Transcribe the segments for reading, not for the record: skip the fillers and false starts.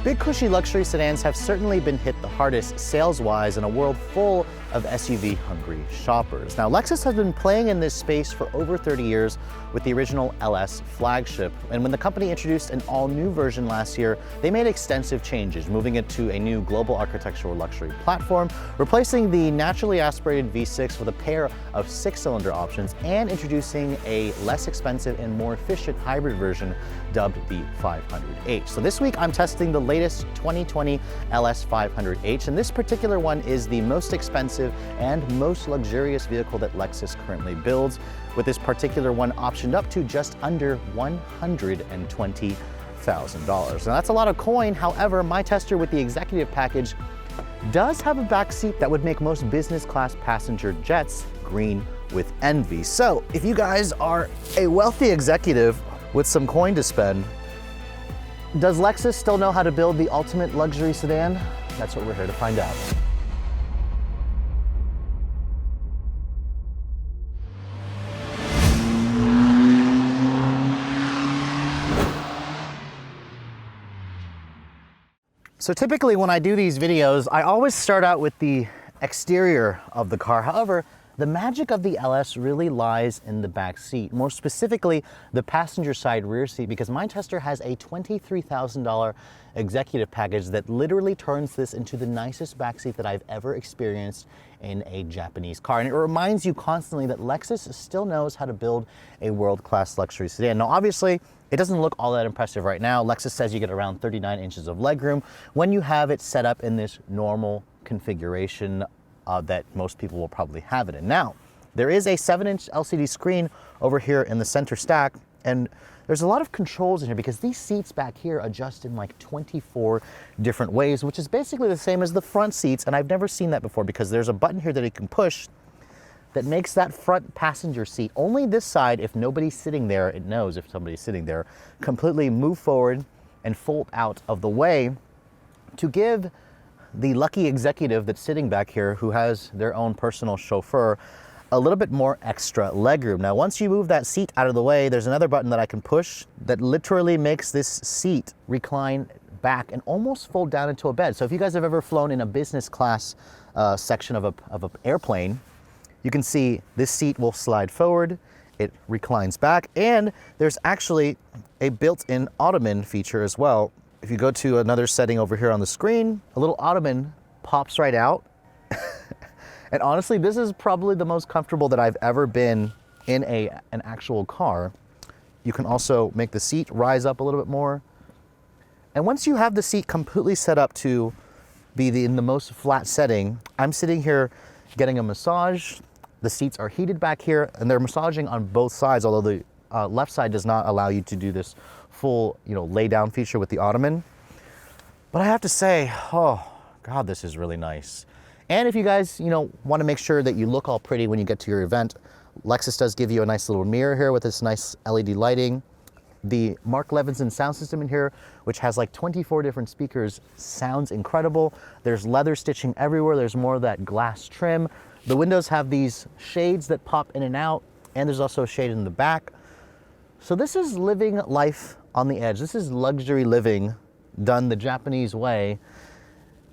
Big cushy luxury sedans have certainly been hit the hardest sales-wise in a world full of SUV-hungry shoppers. Now, Lexus has been playing in this space for over 30 years with the original LS flagship. And when the company introduced an all-new version last year, they made extensive changes, moving it to a new global architectural luxury platform, replacing the naturally aspirated V6 with a pair of 6-cylinder options, and introducing a less expensive and more efficient hybrid version dubbed the 500h. So this week I'm testing the latest 2020 LS500h, and this particular one is the most expensive and most luxurious vehicle that Lexus currently builds, with this particular one optioned up to just under $120,000. Now that's a lot of coin. However, my tester with the executive package does have a back seat that would make most business class passenger jets green with envy. So if you guys are a wealthy executive with some coin to spend, does Lexus still know how to build the ultimate luxury sedan? That's what we're here to find out. So typically when I do these videos, I always start out with the exterior of the car. However, the magic of the LS really lies in the back seat, more specifically the passenger side rear seat, because my tester has a $23,000 executive package that literally turns this into the nicest back seat that I've ever experienced in a Japanese car. And it reminds you constantly that Lexus still knows how to build a world-class luxury sedan. Now, obviously, it doesn't look all that impressive right now. Lexus says you get around 39 inches of legroom when you have it set up in this normal configuration that most people will probably have it in. Now, there is a 7-inch LCD screen over here in the center stack, and there's a lot of controls in here because these seats back here adjust in like 24 different ways, which is basically the same as the front seats, and I've never seen that before because there's a button here that you can push that makes that front passenger seat, only this side, if nobody's sitting there, it knows if somebody's sitting there, completely move forward and fold out of the way to give the lucky executive that's sitting back here who has their own personal chauffeur a little bit more extra legroom. Now, once you move that seat out of the way, there's another button that I can push that literally makes this seat recline back and almost fold down into a bed. So if you guys have ever flown in a business class section of an airplane, you can see this seat will slide forward, it reclines back, and there's actually a built-in ottoman feature as well. If you go to another setting over here on the screen, a little ottoman pops right out. And honestly, this is probably the most comfortable that I've ever been in an actual car. You can also make the seat rise up a little bit more. And once you have the seat completely set up to be in the most flat setting, I'm sitting here getting a massage. The seats are heated back here, and they're massaging on both sides, although the left side does not allow you to do this full, lay down feature with the ottoman. But I have to say, oh God, this is really nice. And if you guys, want to make sure that you look all pretty when you get to your event, Lexus does give you a nice little mirror here with this nice LED lighting. The Mark Levinson sound system in here, which has like 24 different speakers, sounds incredible. There's leather stitching everywhere. There's more of that glass trim. The windows have these shades that pop in and out, and there's also a shade in the back. So this is living life on the edge. This is luxury living done the Japanese way.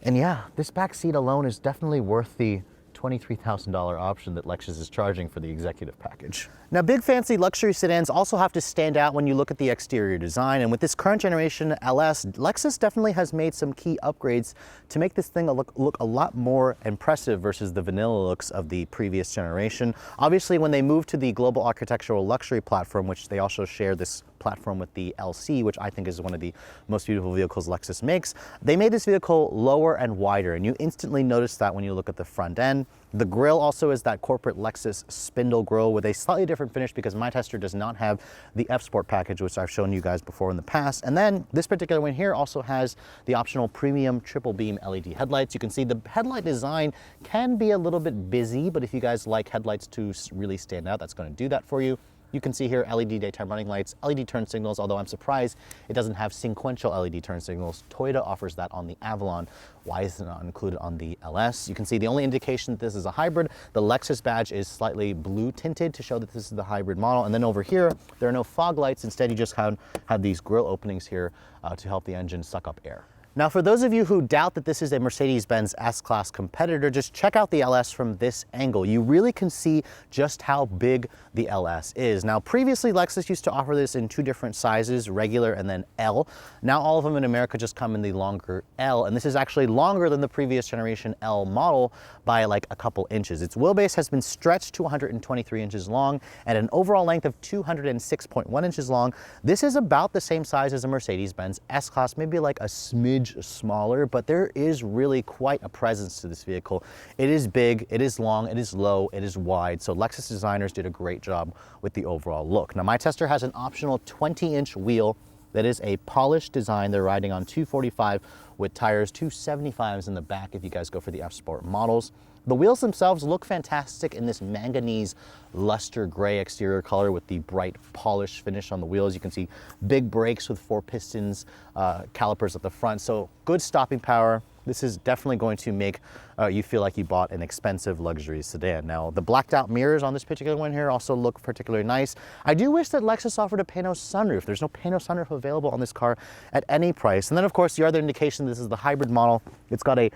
And yeah, this back seat alone is definitely worth the $23,000 option that Lexus is charging for the executive package. Now, big fancy luxury sedans also have to stand out when you look at the exterior design, and with this current generation LS, Lexus definitely has made some key upgrades to make this thing look a lot more impressive versus the vanilla looks of the previous generation. Obviously, when they moved to the global architectural luxury platform, which they also share this platform with the LC, which I think is one of the most beautiful vehicles Lexus makes, they made this vehicle lower and wider, and you instantly notice that when you look at the front end. The grille also is that corporate Lexus spindle grille with a slightly different finish because my tester does not have the F Sport package, which I've shown you guys before in the past. And then this particular one here also has the optional premium triple beam LED headlights. You can see the headlight design can be a little bit busy, but if you guys like headlights to really stand out, that's going to do that for you. You can see here LED daytime running lights, LED turn signals, although I'm surprised it doesn't have sequential LED turn signals. Toyota offers that on the Avalon. Why is it not included on the LS? You can see the only indication that this is a hybrid, the Lexus badge is slightly blue tinted to show that this is the hybrid model. And then over here, there are no fog lights. Instead, you just have these grille openings here to help the engine suck up air. Now, for those of you who doubt that this is a Mercedes-Benz S-Class competitor, just check out the LS from this angle. You really can see just how big the LS is. Now, previously, Lexus used to offer this in two different sizes, regular and then L. Now, all of them in America just come in the longer L, and this is actually longer than the previous generation L model by like a couple inches. Its wheelbase has been stretched to 123 inches long and an overall length of 206.1 inches long. This is about the same size as a Mercedes-Benz S-Class, maybe like a smidge smaller, but there is really quite a presence to this vehicle. It is big, it is long, it is low, it is wide, so Lexus designers did a great job with the overall look. Now, my tester has an optional 20-inch wheel that is a polished design. They're riding on 245 with tires, 275s in the back if you guys go for the F-Sport models. The wheels themselves look fantastic in this manganese luster gray exterior color with the bright polish finish on the wheels. You can see big brakes with 4 pistons, calipers at the front, so good stopping power. This is definitely going to make you feel like you bought an expensive luxury sedan. Now, the blacked out mirrors on this particular one here also look particularly nice. I do wish that Lexus offered a pano sunroof. There's no pano sunroof available on this car at any price. And then, of course, the other indication this is the hybrid model. It's got a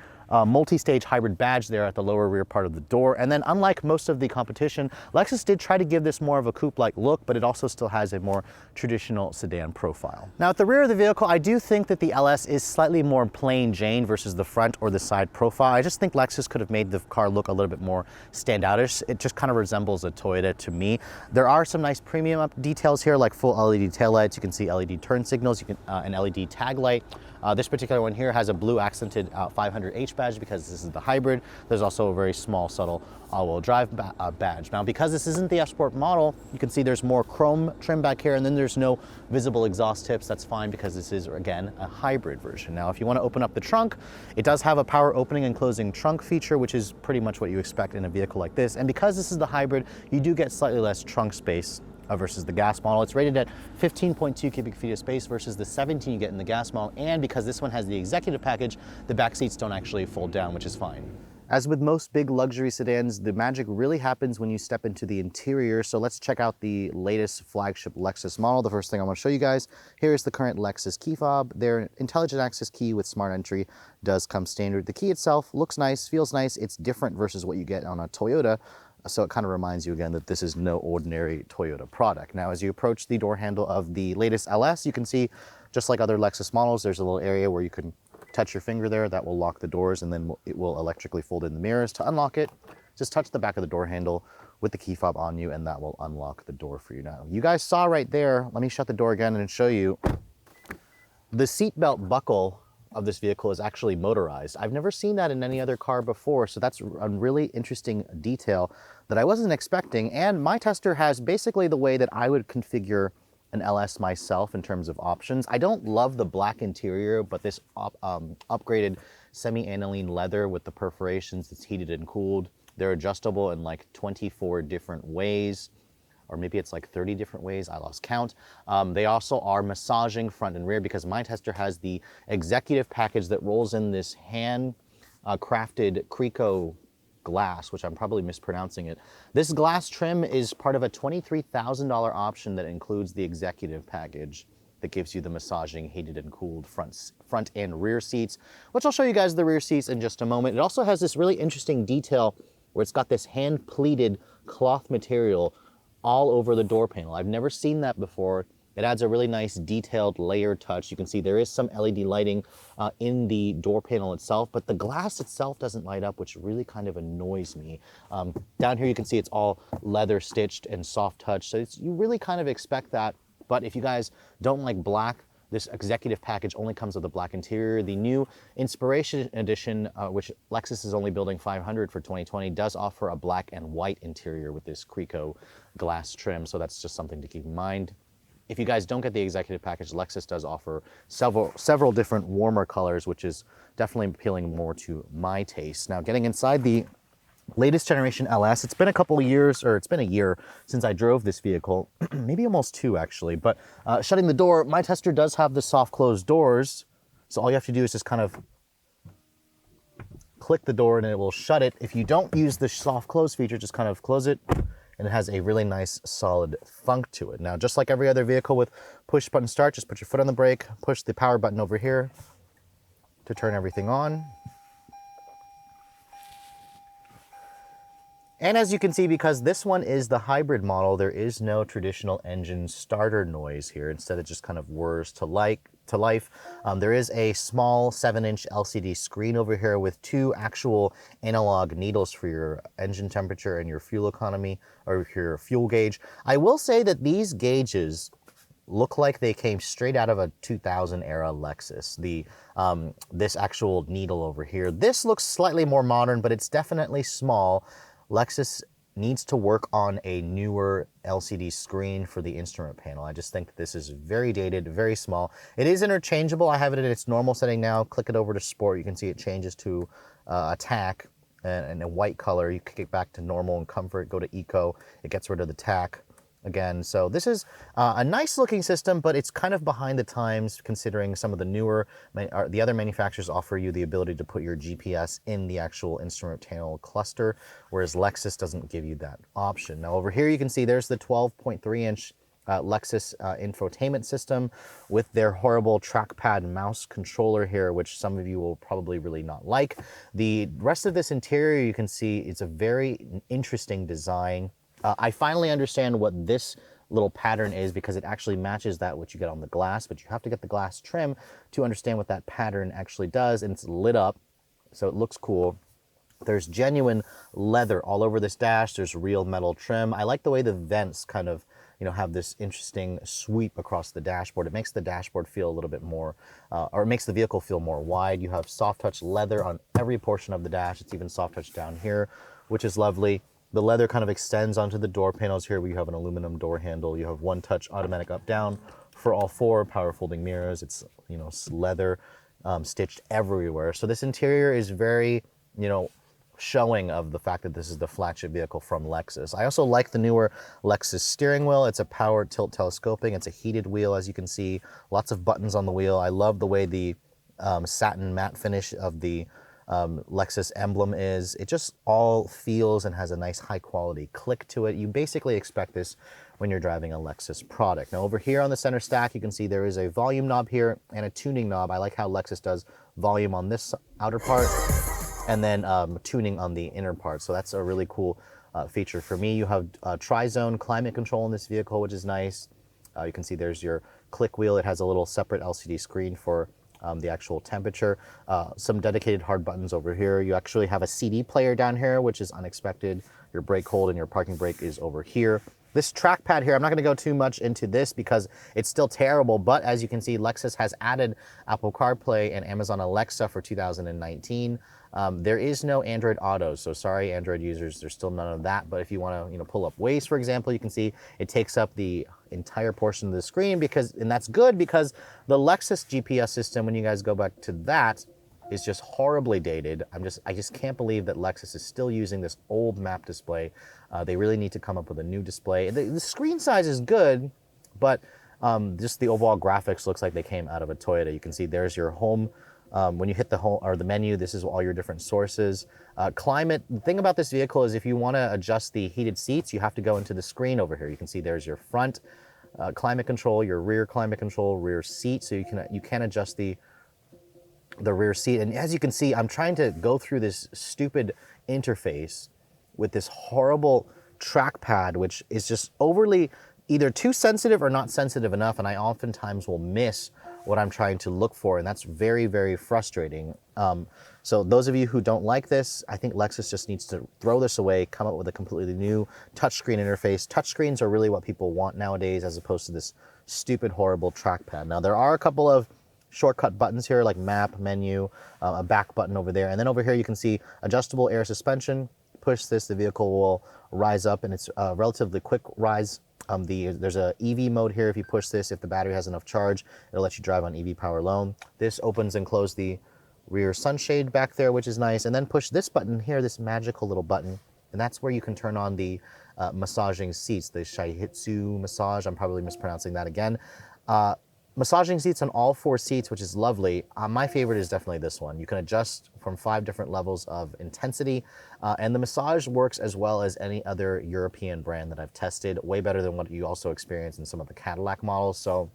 multi-stage hybrid badge there at the lower rear part of the door. And then, unlike most of the competition, Lexus did try to give this more of a coupe-like look, but it also still has a more traditional sedan profile. Now, at the rear of the vehicle, I do think that the LS is slightly more plain Jane versus the front or the side profile. I just think Lexus could have made the car look a little bit more standoutish. It just kind of resembles a Toyota to me. There are some nice premium details here, like full LED taillights. You can see LED turn signals, an LED tag light. This particular one here has a blue accented 500H badge because this is the hybrid. There's also a very small, subtle all-wheel drive badge. Now, because this isn't the F-Sport model, you can see there's more chrome trim back here, and then there's no visible exhaust tips. That's fine because this is, again, a hybrid version. Now, if you want to open up the trunk, it does have a power opening and closing trunk feature, which is pretty much what you expect in a vehicle like this. And because this is the hybrid, you do get slightly less trunk space versus the gas model. It's rated at 15.2 cubic feet of space versus the 17 you get in the gas model. And because this one has the executive package, the back seats don't actually fold down, which is fine. As with most big luxury sedans, the magic really happens when you step into the interior. So let's check out the latest flagship Lexus model. The first thing I want to show you guys, here is the current Lexus key fob. Their intelligent access key with smart entry does come standard. The key itself looks nice, feels nice. It's different versus what you get on a Toyota. So it kind of reminds you again that this is no ordinary Toyota product. Now, as you approach the door handle of the latest LS, you can see, just like other Lexus models, there's a little area where you can touch your finger there. That will lock the doors, and then it will electrically fold in the mirrors. To unlock it, just touch the back of the door handle with the key fob on you, and that will unlock the door for you. Now, you guys saw right there, let me shut the door again and show you, the seatbelt buckle of this vehicle is actually motorized. I've never seen that in any other car before, so that's a really interesting detail that I wasn't expecting. And my tester has basically the way that I would configure an LS myself in terms of options. I don't love the black interior, but this upgraded semi-aniline leather with the perforations, it's heated and cooled. They're adjustable in like 24 different ways, or maybe it's like 30 different ways, I lost count. They also are massaging front and rear because my tester has the executive package that rolls in this hand crafted Crico glass, which I'm probably mispronouncing it. This glass trim is part of a $23,000 option that includes the executive package that gives you the massaging, heated and cooled front and rear seats, which I'll show you guys the rear seats in just a moment. It also has this really interesting detail where it's got this hand pleated cloth material all over the door panel. I've never seen that before. It adds a really nice detailed layered touch. You can see there is some LED lighting in the door panel itself, but the glass itself doesn't light up, which really kind of annoys me. Down here you can see it's all leather stitched and soft touch, so you really kind of expect that. But if you guys don't like black, this executive package only comes with a black interior. The new Inspiration Edition, which Lexus is only building 500 for 2020, does offer a black and white interior with this Crico glass trim, so that's just something to keep in mind. If you guys don't get the executive package, Lexus does offer several different warmer colors, which is definitely appealing more to my taste. Now, getting inside the latest generation LS, it's been a couple of years, or it's been a year since I drove this vehicle, maybe almost 2 actually, but shutting the door, my tester does have the soft closed doors, so all you have to do is just kind of click the door and it will shut it. If you don't use the soft close feature, just kind of close it, and it has a really nice solid thunk to it. Now, just like every other vehicle with push button start, just put your foot on the brake, push the power button over here, to turn everything on. And as you can see, because this one is the hybrid model, there is no traditional engine starter noise here. Instead, it just kind of whirs to life. There is a small 7-inch LCD screen over here with 2 actual analog needles for your engine temperature and your fuel economy, or your fuel gauge. I will say that these gauges look like they came straight out of a 2000 era Lexus. This actual needle over here, this looks slightly more modern, but it's definitely small. Lexus needs to work on a newer LCD screen for the instrument panel. I just think that this is very dated, very small. It is interchangeable. I have it in its normal setting now. Click it over to sport. You can see it changes to attack and a white color. You kick it back to normal and comfort, go to eco. It gets rid of the tack again. So this is a nice looking system, but it's kind of behind the times considering some of the newer, the other manufacturers offer you the ability to put your GPS in the actual instrument panel cluster, whereas Lexus doesn't give you that option. Now over here you can see there's the 12.3-inch Lexus infotainment system with their horrible trackpad mouse controller here, which some of you will probably really not like. The rest of this interior, you can see it's a very interesting design. I finally understand what this little pattern is because it actually matches that what you get on the glass, but you have to get the glass trim to understand what that pattern actually does, and it's lit up, so it looks cool. There's genuine leather all over this dash. There's real metal trim. I like the way the vents kind of, have this interesting sweep across the dashboard. It makes the dashboard feel a little bit more, or it makes the vehicle feel more wide. You have soft touch leather on every portion of the dash. It's even soft touch down here, which is lovely. The leather kind of extends onto the door panels here. We have an aluminum door handle. You have one-touch automatic up-down for all 4 power folding mirrors. It's, leather stitched everywhere. So this interior is very, showing of the fact that this is the flagship vehicle from Lexus. I also like the newer Lexus steering wheel. It's a power tilt telescoping. It's a heated wheel, as you can see. Lots of buttons on the wheel. I love the way the satin matte finish of the Lexus emblem is. It just all feels and has a nice high quality click to it. You basically expect this when you're driving a Lexus product. Now over here on the center stack, you can see there is a volume knob here and a tuning knob. I like how Lexus does volume on this outer part and then tuning on the inner part. So that's a really cool feature for me. You have tri-zone climate control in this vehicle, which is nice. You can see there's your click wheel. It has a little separate LCD screen for the actual temperature. Some dedicated hard buttons over here. You actually have a CD player down here, which is unexpected. Your brake hold and your parking brake is over here. This trackpad here, I'm not going to go too much into this because it's still terrible, but as you can see, Lexus has added Apple CarPlay and Amazon Alexa for 2019. There is no Android Auto, so sorry Android users, there's still none of that. But if you want to pull up Waze, for example, you can see it takes up the entire portion of the screen and that's good because the Lexus GPS system, when you guys go back to that, is just horribly dated. I just can't believe that Lexus is still using this old map display. They really need to come up with a new display. The screen size is good, but just the overall graphics looks like they came out of a Toyota. You can see there's your home. When you hit the home or the menu, this is all your different sources. Climate, the thing about this vehicle is if you want to adjust the heated seats, you have to go into the screen over here. You can see there's your front climate control, your rear climate control, rear seat. So you can adjust the rear seat. And as you can see, I'm trying to go through this stupid interface with this horrible trackpad, which is just overly either too sensitive or not sensitive enough. And I oftentimes will miss what I'm trying to look for. And that's very, very frustrating. So those of you who don't like this, I think Lexus just needs to throw this away, come up with a completely new touchscreen interface. Touchscreens are really what people want nowadays, as opposed to this stupid, horrible trackpad. Now, there are a couple of shortcut buttons here, like map, menu, a back button over there. And then over here, you can see adjustable air suspension. Push this, the vehicle will rise up, and it's a relatively quick rise. There's a EV mode here. If you push this, if the battery has enough charge, it'll let you drive on EV power alone. This opens and closes the rear sunshade back there, which is nice. And then push this button here, this magical little button, and that's where you can turn on the massaging seats, the Shaihitsu massage. I'm probably mispronouncing that again. Massaging seats on all 4 seats, which is lovely. My favorite is definitely this one. You can adjust from 5 different levels of intensity, and the massage works as well as any other European brand that I've tested, way better than what you also experience in some of the Cadillac models. So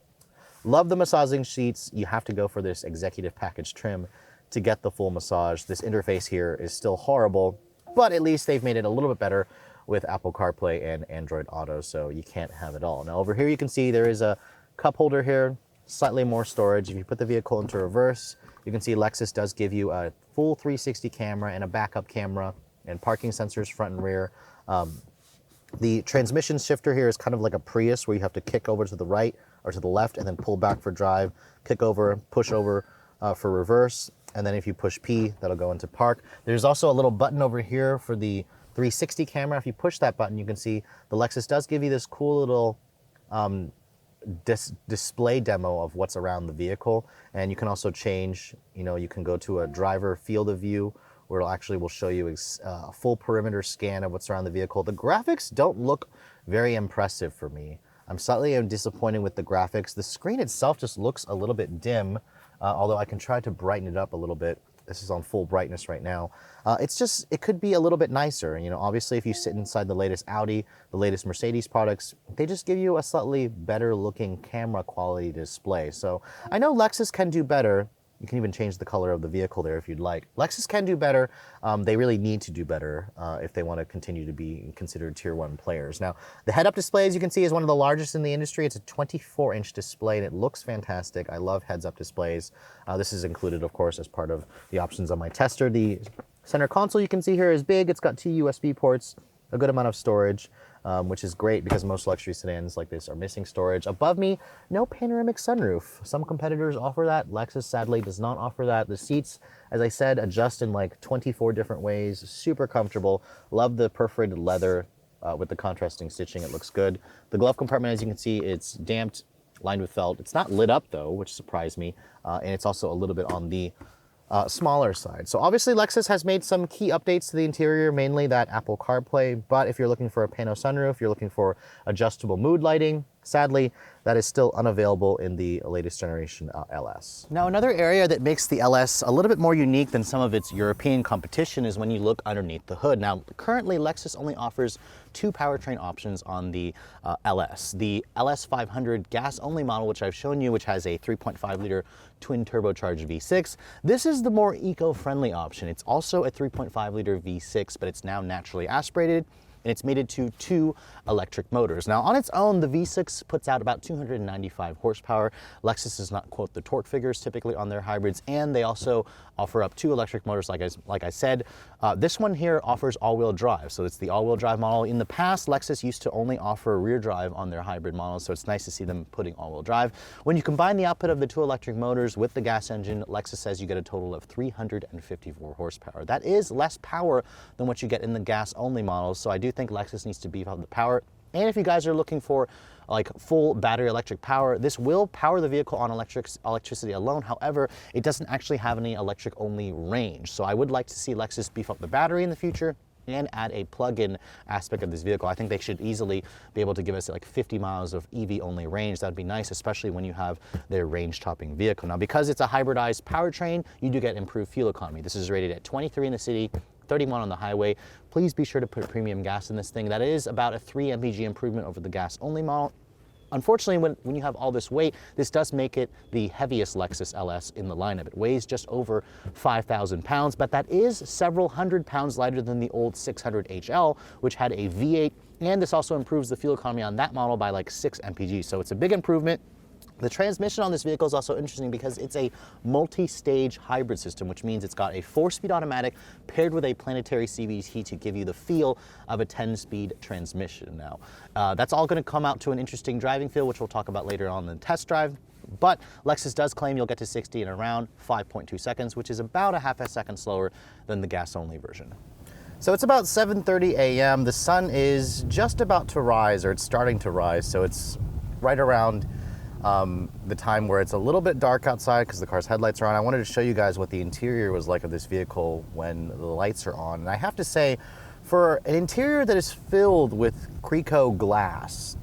love the massaging seats. You have to go for this executive package trim to get the full massage. This interface here is still horrible, but at least they've made it a little bit better with Apple CarPlay and Android Auto, so you can't have it all. Now over here you can see there is a cup holder here, slightly more storage. If you put the vehicle into reverse, you can see Lexus does give you a full 360 camera and a backup camera and parking sensors front and rear. The transmission shifter here is kind of like a Prius where you have to kick over to the right or to the left and then pull back for drive, kick over, push over for reverse, and then if you push P, that'll go into park. There's also a little button over here for the 360 camera. If you push that button, you can see the Lexus does give you this cool little display demo of what's around the vehicle. And you can also change, you can go to a driver field of view where it actually will show you a full perimeter scan of what's around the vehicle. The graphics don't look very impressive for me. I'm slightly disappointed with the graphics. The screen itself just looks a little bit dim, although I can try to brighten it up a little bit. This is on full brightness right now. It could be a little bit nicer. Obviously if you sit inside the latest Audi, the latest Mercedes products, they just give you a slightly better looking camera quality display. So I know Lexus can do better. You can even change the color of the vehicle there if you'd like. Lexus can do better. They really need to do better if they want to continue to be considered tier 1 players. Now, the head-up display, as you can see, is one of the largest in the industry. It's a 24-inch display, and it looks fantastic. I love heads-up displays. This is included, of course, as part of the options on my tester. The center console you can see here is big. It's got 2 USB ports, a good amount of storage, which is great because most luxury sedans like this are missing storage. Above me, no panoramic sunroof. Some competitors offer that. Lexus sadly does not offer that. The seats, as I said, adjust in like 24 different ways. Super comfortable. Love the perforated leather with the contrasting stitching. It looks good. The glove compartment, as you can see, it's damped, lined with felt. It's not lit up though, which surprised me. And it's also a little bit on the smaller side. So obviously Lexus has made some key updates to the interior, mainly that Apple CarPlay, but if you're looking for a pano sunroof, you're looking for adjustable mood lighting, sadly, that is still unavailable in the latest generation LS. Now, another area that makes the LS a little bit more unique than some of its European competition is when you look underneath the hood. Now, currently, Lexus only offers 2 powertrain options on the LS. The LS500 gas-only model, which I've shown you, which has a 3.5-liter twin-turbocharged V6. This is the more eco-friendly option. It's also a 3.5-liter V6, but it's now naturally aspirated, and it's mated to 2 electric motors. Now, on its own, the V6 puts out about 295 horsepower. Lexus does not quote the torque figures typically on their hybrids, and they also offer up 2 electric motors, like I said. This one here offers all-wheel drive, so it's the all-wheel drive model. In the past, Lexus used to only offer rear drive on their hybrid models, so it's nice to see them putting all-wheel drive. When you combine the output of the 2 electric motors with the gas engine, Lexus says you get a total of 354 horsepower. That is less power than what you get in the gas-only models, so I do think Lexus needs to beef up the power. And if you guys are looking for like full battery electric power, this will power the vehicle on electricity alone. However, it doesn't actually have any electric only range. So I would like to see Lexus beef up the battery in the future and add a plug-in aspect of this vehicle. I think they should easily be able to give us like 50 miles of EV only range. That'd be nice, especially when you have their range topping vehicle. Now, because it's a hybridized powertrain, you do get improved fuel economy. This is rated at 23 in the city, 31 on the highway. Please be sure to put premium gas in this thing. That is about a 3 mpg improvement over the gas-only model. Unfortunately, when you have all this weight, this does make it the heaviest Lexus LS in the lineup. It weighs just over 5,000 pounds, but that is several hundred pounds lighter than the old 600HL, which had a V8, and this also improves the fuel economy on that model by like 6 mpg. So it's a big improvement. The transmission on this vehicle is also interesting because it's a multi-stage hybrid system, which means it's got a 4-speed automatic paired with a planetary CVT to give you the feel of a 10-speed transmission. Now, that's all going to come out to an interesting driving feel, which we'll talk about later on in the test drive. But Lexus does claim you'll get to 60 in around 5.2 seconds, which is about a half a second slower than the gas-only version. So it's about 7:30 a.m. The sun is just about to rise, or it's starting to rise, so it's right around the time where it's a little bit dark outside because the car's headlights are on. I wanted to show you guys what the interior was like of this vehicle when the lights are on. And I have to say, for an interior that is filled with Crico glass,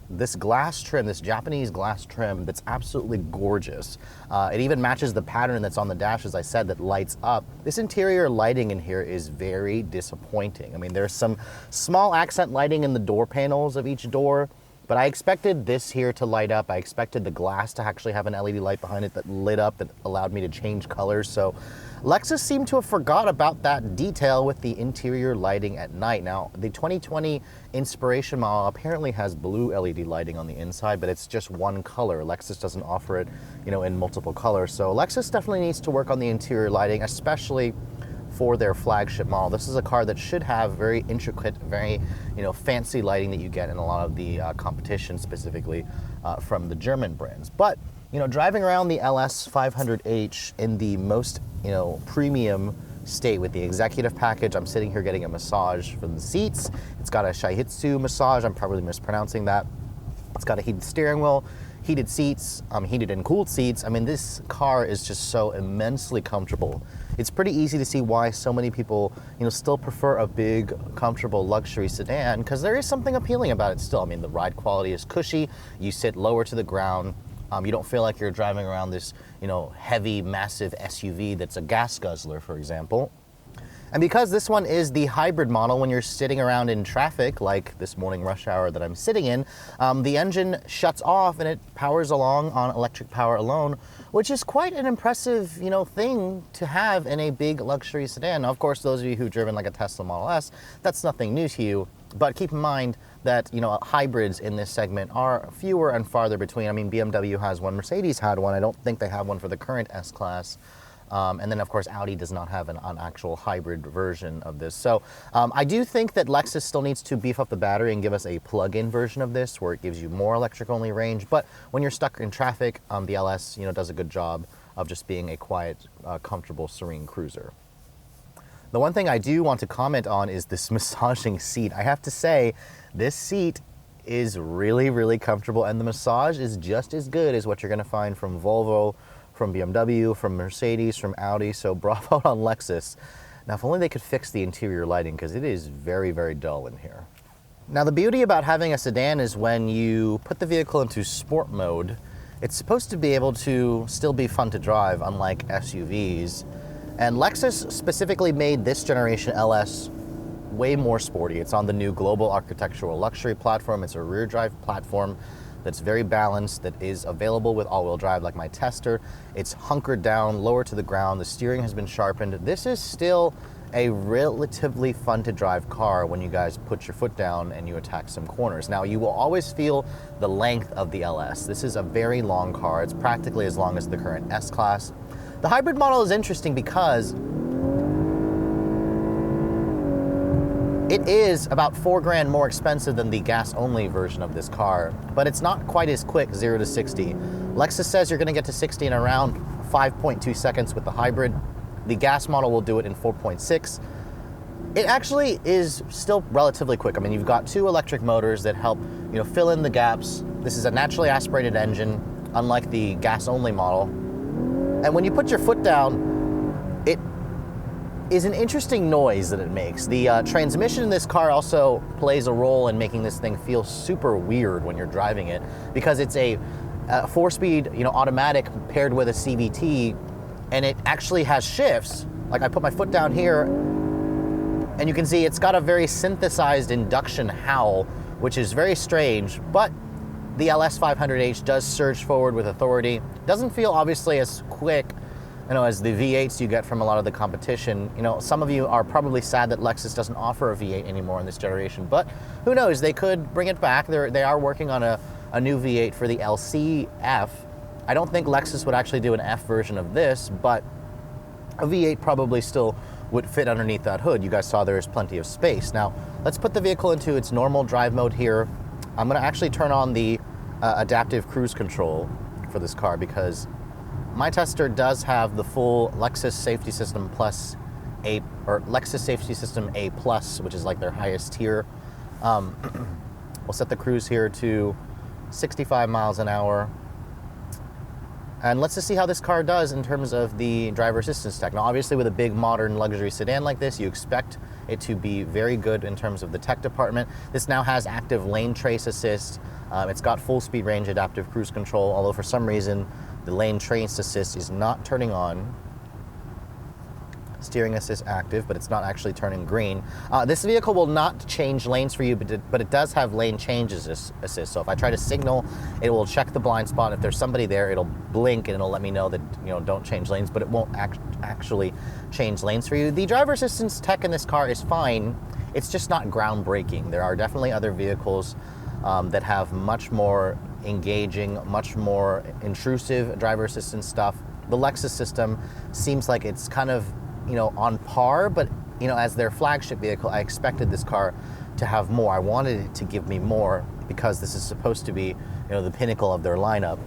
this glass trim, this Japanese glass trim that's absolutely gorgeous. It even matches the pattern that's on the dash, as I said, that lights up. This interior lighting in here is very disappointing. I mean, there's some small accent lighting in the door panels of each door, But I expected this here to light up. I expected the glass to actually have an LED light behind it that lit up, that allowed me to change colors. So Lexus seemed to have forgot about that detail with the interior lighting at night. Now, the 2020 Inspiration model apparently has blue LED lighting on the inside, but it's just one color. Lexus doesn't offer it, in multiple colors. So Lexus definitely needs to work on the interior lighting, especially for their flagship model. This is a car that should have very intricate, very fancy lighting that you get in a lot of the competition, specifically from the German brands. But driving around the LS500h in the most premium state with the executive package, I'm sitting here getting a massage from the seats. It's got a Shiatsu massage. I'm probably mispronouncing that. It's got a heated steering wheel, heated seats, heated and cooled seats. I mean, this car is just so immensely comfortable. It's pretty easy to see why so many people, still prefer a big, comfortable luxury sedan, because there is something appealing about it still. I mean, the ride quality is cushy. You sit lower to the ground. You don't feel like you're driving around this, heavy, massive SUV that's a gas guzzler, for example. And because this one is the hybrid model, when you're sitting around in traffic, like this morning rush hour that I'm sitting in, the engine shuts off and it powers along on electric power alone, which is quite an impressive, thing to have in a big luxury sedan. Now, of course, those of you who've driven like a Tesla Model S, that's nothing new to you. But keep in mind that, hybrids in this segment are fewer and farther between. I mean, BMW has one, Mercedes had one. I don't think they have one for the current S-Class. And then, of course, Audi does not have an actual hybrid version of this. So I do think that Lexus still needs to beef up the battery and give us a plug-in version of this where it gives you more electric-only range. But when you're stuck in traffic, the LS, does a good job of just being a quiet, comfortable, serene cruiser. The one thing I do want to comment on is this massaging seat. I have to say, this seat is really, really comfortable, and the massage is just as good as what you're going to find from Volvo, from BMW, from Mercedes, from Audi. So bravo on Lexus. Now, if only they could fix the interior lighting, because it is very, very dull in here. Now, the beauty about having a sedan is when you put the vehicle into sport mode, it's supposed to be able to still be fun to drive, unlike SUVs. And Lexus specifically made this generation LS way more sporty. It's on the new global architectural luxury platform. It's a rear drive platform that's very balanced, that is available with all-wheel drive like my Tester. It's hunkered down, lower to the ground. The steering has been sharpened. This is still a relatively fun to drive car when you guys put your foot down and you attack some corners. Now, you will always feel the length of the LS. This is a very long car. It's practically as long as the current S-Class. The hybrid model is interesting because it is about $4,000 more expensive than the gas-only version of this car, but it's not quite as quick, 0 to 60. Lexus says you're gonna get to 60 in around 5.2 seconds with the hybrid. The gas model will do it in 4.6. It actually is still relatively quick. I mean, you've got two electric motors that help, fill in the gaps. This is a naturally aspirated engine, unlike the gas-only model. And when you put your foot down, it is an interesting noise that it makes. The transmission in this car also plays a role in making this thing feel super weird when you're driving it, because it's a 4-speed, automatic paired with a CVT, and it actually has shifts. Like, I put my foot down here, and you can see it's got a very synthesized induction howl, which is very strange, but the LS500h does surge forward with authority. Doesn't feel obviously as quick, as the V8s you get from a lot of the competition. Some of you are probably sad that Lexus doesn't offer a V8 anymore in this generation, but who knows? They could bring it back. They are working on a new V8 for the LCF. I don't think Lexus would actually do an F version of this, but a V8 probably still would fit underneath that hood. You guys saw there is plenty of space. Now, let's put the vehicle into its normal drive mode here. I'm gonna actually turn on the adaptive cruise control for this car, because my Tester does have the full Lexus Safety System Plus A, or Lexus Safety System A+, which is like their highest tier. We'll set the cruise here to 65 miles an hour. And let's just see how this car does in terms of the driver assistance tech. Now, obviously, with a big modern luxury sedan like this, you expect it to be very good in terms of the tech department. This now has active lane trace assist. It's got full speed range adaptive cruise control, although for some reason the lane trace assist is not turning on. steering assist active, but it's not actually turning green. This vehicle will not change lanes for you, but it does have lane change assist. So if I try to signal, it will check the blind spot. If there's somebody there, it'll blink and it'll let me know that, don't change lanes, but it won't actually change lanes for you. The driver assistance tech in this car is fine. It's just not groundbreaking. There are definitely other vehicles that have much more engaging, much more intrusive driver assistance stuff. The Lexus system seems like it's kind of, on par, but, as their flagship vehicle, I expected this car to have more. I wanted it to give me more because this is supposed to be, the pinnacle of their lineup.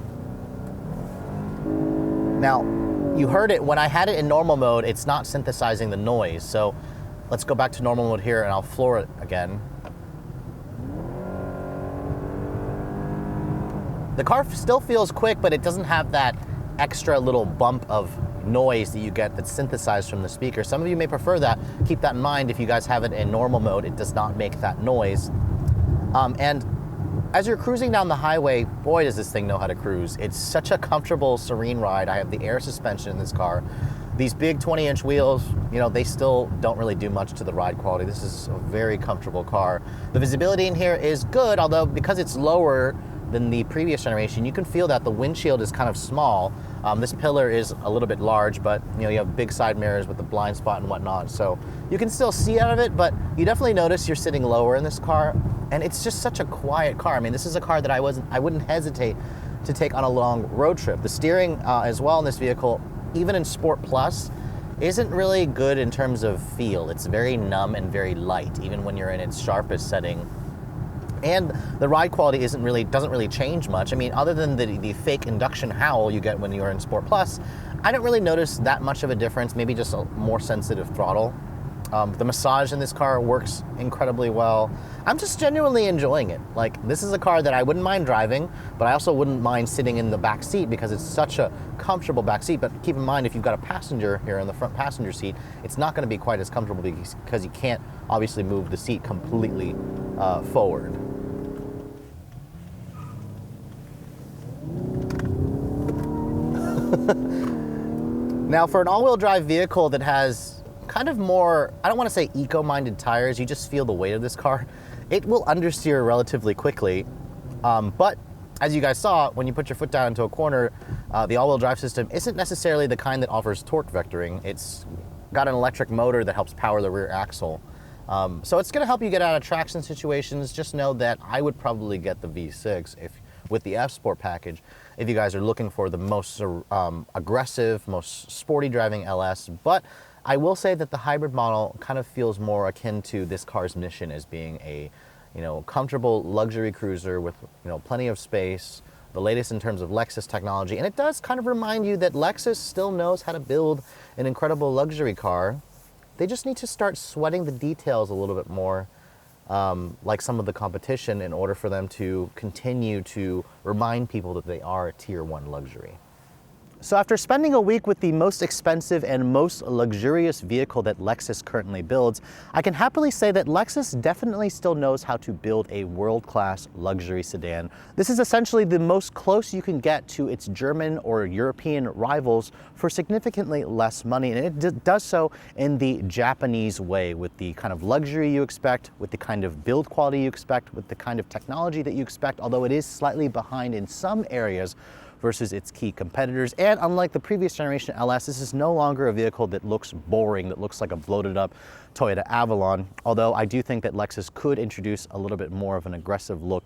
Now, you heard it, when I had it in normal mode, it's not synthesizing the noise. So let's go back to normal mode here and I'll floor it again. The car still feels quick, but it doesn't have that extra little bump of noise that you get that's synthesized from the speaker. Some of you may prefer that. Keep that in mind. If you guys have it in normal mode, it does not make that noise. And as you're cruising down the highway, boy, does this thing know how to cruise. It's such a comfortable, serene ride. I have the air suspension in this car. These big 20-inch wheels, they still don't really do much to the ride quality. This is a very comfortable car. The visibility in here is good, although because it's lower than the previous generation, you can feel that the windshield is kind of small. This pillar is a little bit large, but you have big side mirrors with the blind spot and whatnot, so you can still see out of it, but you definitely notice you're sitting lower in this car, and it's just such a quiet car. I mean, this is a car that I wouldn't hesitate to take on a long road trip. The steering as well in this vehicle, even in Sport Plus, isn't really good in terms of feel. It's very numb and very light, even when you're in its sharpest setting. And the ride quality doesn't really change much. I mean, other than the fake induction howl you get when you're in Sport Plus, I don't really notice that much of a difference, maybe just a more sensitive throttle. The massage in this car works incredibly well. I'm just genuinely enjoying it. Like, this is a car that I wouldn't mind driving, but I also wouldn't mind sitting in the back seat because it's such a comfortable back seat. But keep in mind, if you've got a passenger here in the front passenger seat, it's not gonna be quite as comfortable because you can't obviously move the seat completely forward. Now, for an all-wheel drive vehicle that has kind of more, I don't want to say eco-minded tires, you just feel the weight of this car, it will understeer relatively quickly. But as you guys saw, when you put your foot down into a corner, the all-wheel drive system isn't necessarily the kind that offers torque vectoring. It's got an electric motor that helps power the rear axle. So it's going to help you get out of traction situations. Just know that I would probably get the V6 with the F-Sport package if you guys are looking for the most aggressive, most sporty driving LS. But I will say that the hybrid model kind of feels more akin to this car's mission as being a comfortable luxury cruiser with plenty of space, the latest in terms of Lexus technology. And it does kind of remind you that Lexus still knows how to build an incredible luxury car. They just need to start sweating the details a little bit more, like some of the competition, in order for them to continue to remind people that they are a tier 1 luxury. So after spending a week with the most expensive and most luxurious vehicle that Lexus currently builds, I can happily say that Lexus definitely still knows how to build a world-class luxury sedan. This is essentially the most close you can get to its German or European rivals for significantly less money, and it does so in the Japanese way, with the kind of luxury you expect, with the kind of build quality you expect, with the kind of technology that you expect, although it is slightly behind in some areas versus its key competitors. And unlike the previous generation LS, this is no longer a vehicle that looks boring, that looks like a bloated up Toyota Avalon, although I do think that Lexus could introduce a little bit more of an aggressive look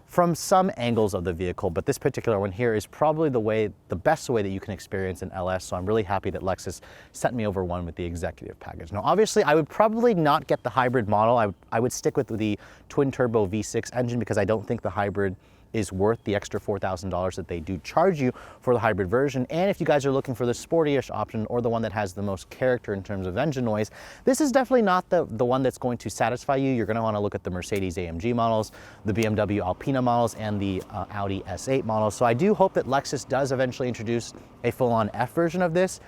from some angles of the vehicle, but this particular one here is probably the best way that you can experience an LS, so I'm really happy that Lexus sent me over one with the executive package. Now, obviously, I would probably not get the hybrid model. I would stick with the twin-turbo V6 engine because I don't think the hybrid is worth the extra $4,000 that they do charge you for the hybrid version. And if you guys are looking for the sporty-ish option, or the one that has the most character in terms of engine noise, this is definitely not the one that's going to satisfy you. You're going to want to look at the Mercedes AMG models, the BMW Alpina models, and the Audi S8 models. So I do hope that Lexus does eventually introduce a full-on F version of this,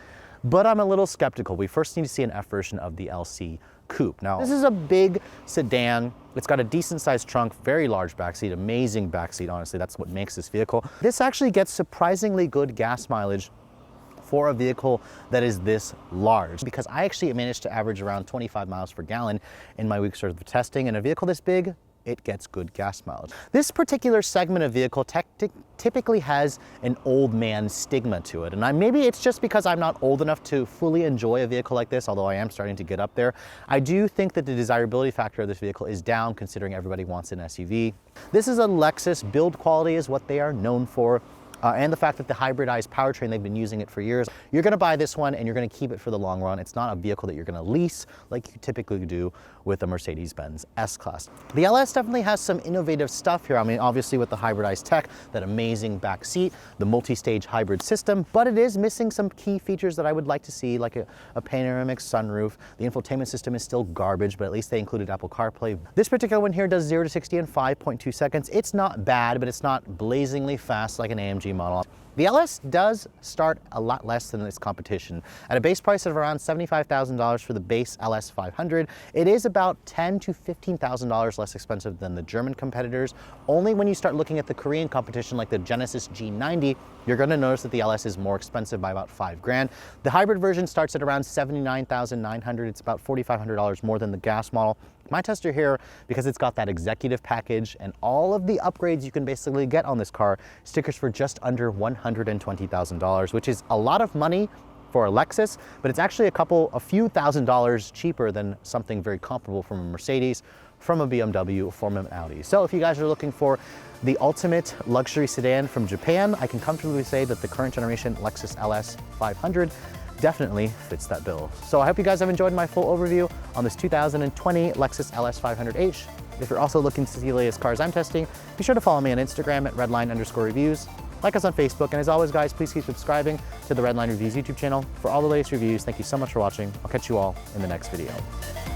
but I'm a little skeptical. We first need to see an F version of the LC Coupe. Now, this is a big sedan. It's got a decent sized trunk, very large backseat, amazing backseat, honestly. That's what makes this vehicle. This actually gets surprisingly good gas mileage for a vehicle that is this large, because I actually managed to average around 25 miles per gallon in my week's worth of testing, and a vehicle this big, it gets good gas mileage. This particular segment of vehicle typically has an old man stigma to it. And maybe it's just because I'm not old enough to fully enjoy a vehicle like this, although I am starting to get up there. I do think that the desirability factor of this vehicle is down, considering everybody wants an SUV. This is a Lexus. Build quality is what they are known for. And the fact that the hybridized powertrain, they've been using it for years. You're gonna buy this one and you're gonna keep it for the long run. It's not a vehicle that you're gonna lease like you typically do with a Mercedes-Benz S-Class. The LS definitely has some innovative stuff here. I mean, obviously with the hybridized tech, that amazing back seat, the multi-stage hybrid system, but it is missing some key features that I would like to see, like a panoramic sunroof. The infotainment system is still garbage, but at least they included Apple CarPlay. This particular one here does 0 to 60 in 5.2 seconds. It's not bad, but it's not blazingly fast like an AMG model. The LS does start a lot less than its competition. At a base price of around $75,000 for the base LS500, it is about $10,000 to $15,000 less expensive than the German competitors. Only when you start looking at the Korean competition like the Genesis G90, you're gonna notice that the LS is more expensive by about $5,000. The hybrid version starts at around $79,900. It's about $4,500 more than the gas model. My tester here, because it's got that executive package and all of the upgrades you can basically get on this car, stickers for just under $120,000, which is a lot of money for a Lexus, but it's actually a few $1,000s cheaper than something very comparable from a Mercedes, from a BMW, from an Audi. So if you guys are looking for the ultimate luxury sedan from Japan, I can comfortably say that the current generation Lexus LS500 definitely fits that bill. So I hope you guys have enjoyed my full overview on this 2020 Lexus LS500h. If you're also looking to see the latest cars I'm testing, be sure to follow me on Instagram at redline_reviews. Like us on Facebook, and as always guys, please keep subscribing to the Redline Reviews YouTube channel for all the latest reviews. Thank you so much for watching. I'll catch you all in the next video.